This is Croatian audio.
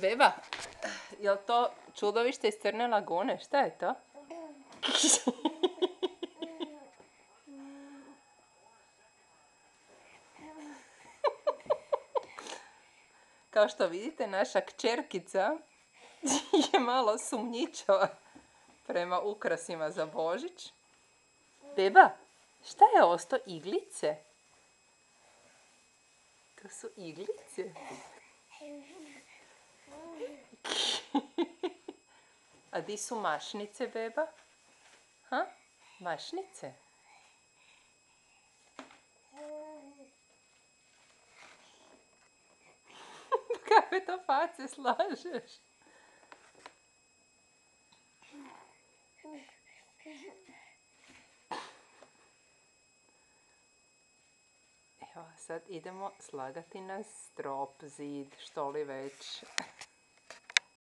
Beba, je li to čudovište iz Crne lagune? Šta je to? Kao što vidite, naša kćerkica je malo sumnjičava prema ukrasima za Božić. Beba, šta je osto? Iglice? To su iglice. A di su mašnice, beba? Ha? Mašnice? Kakve to face slažeš? Evo, sad idemo slagati na strop, zid, što li već.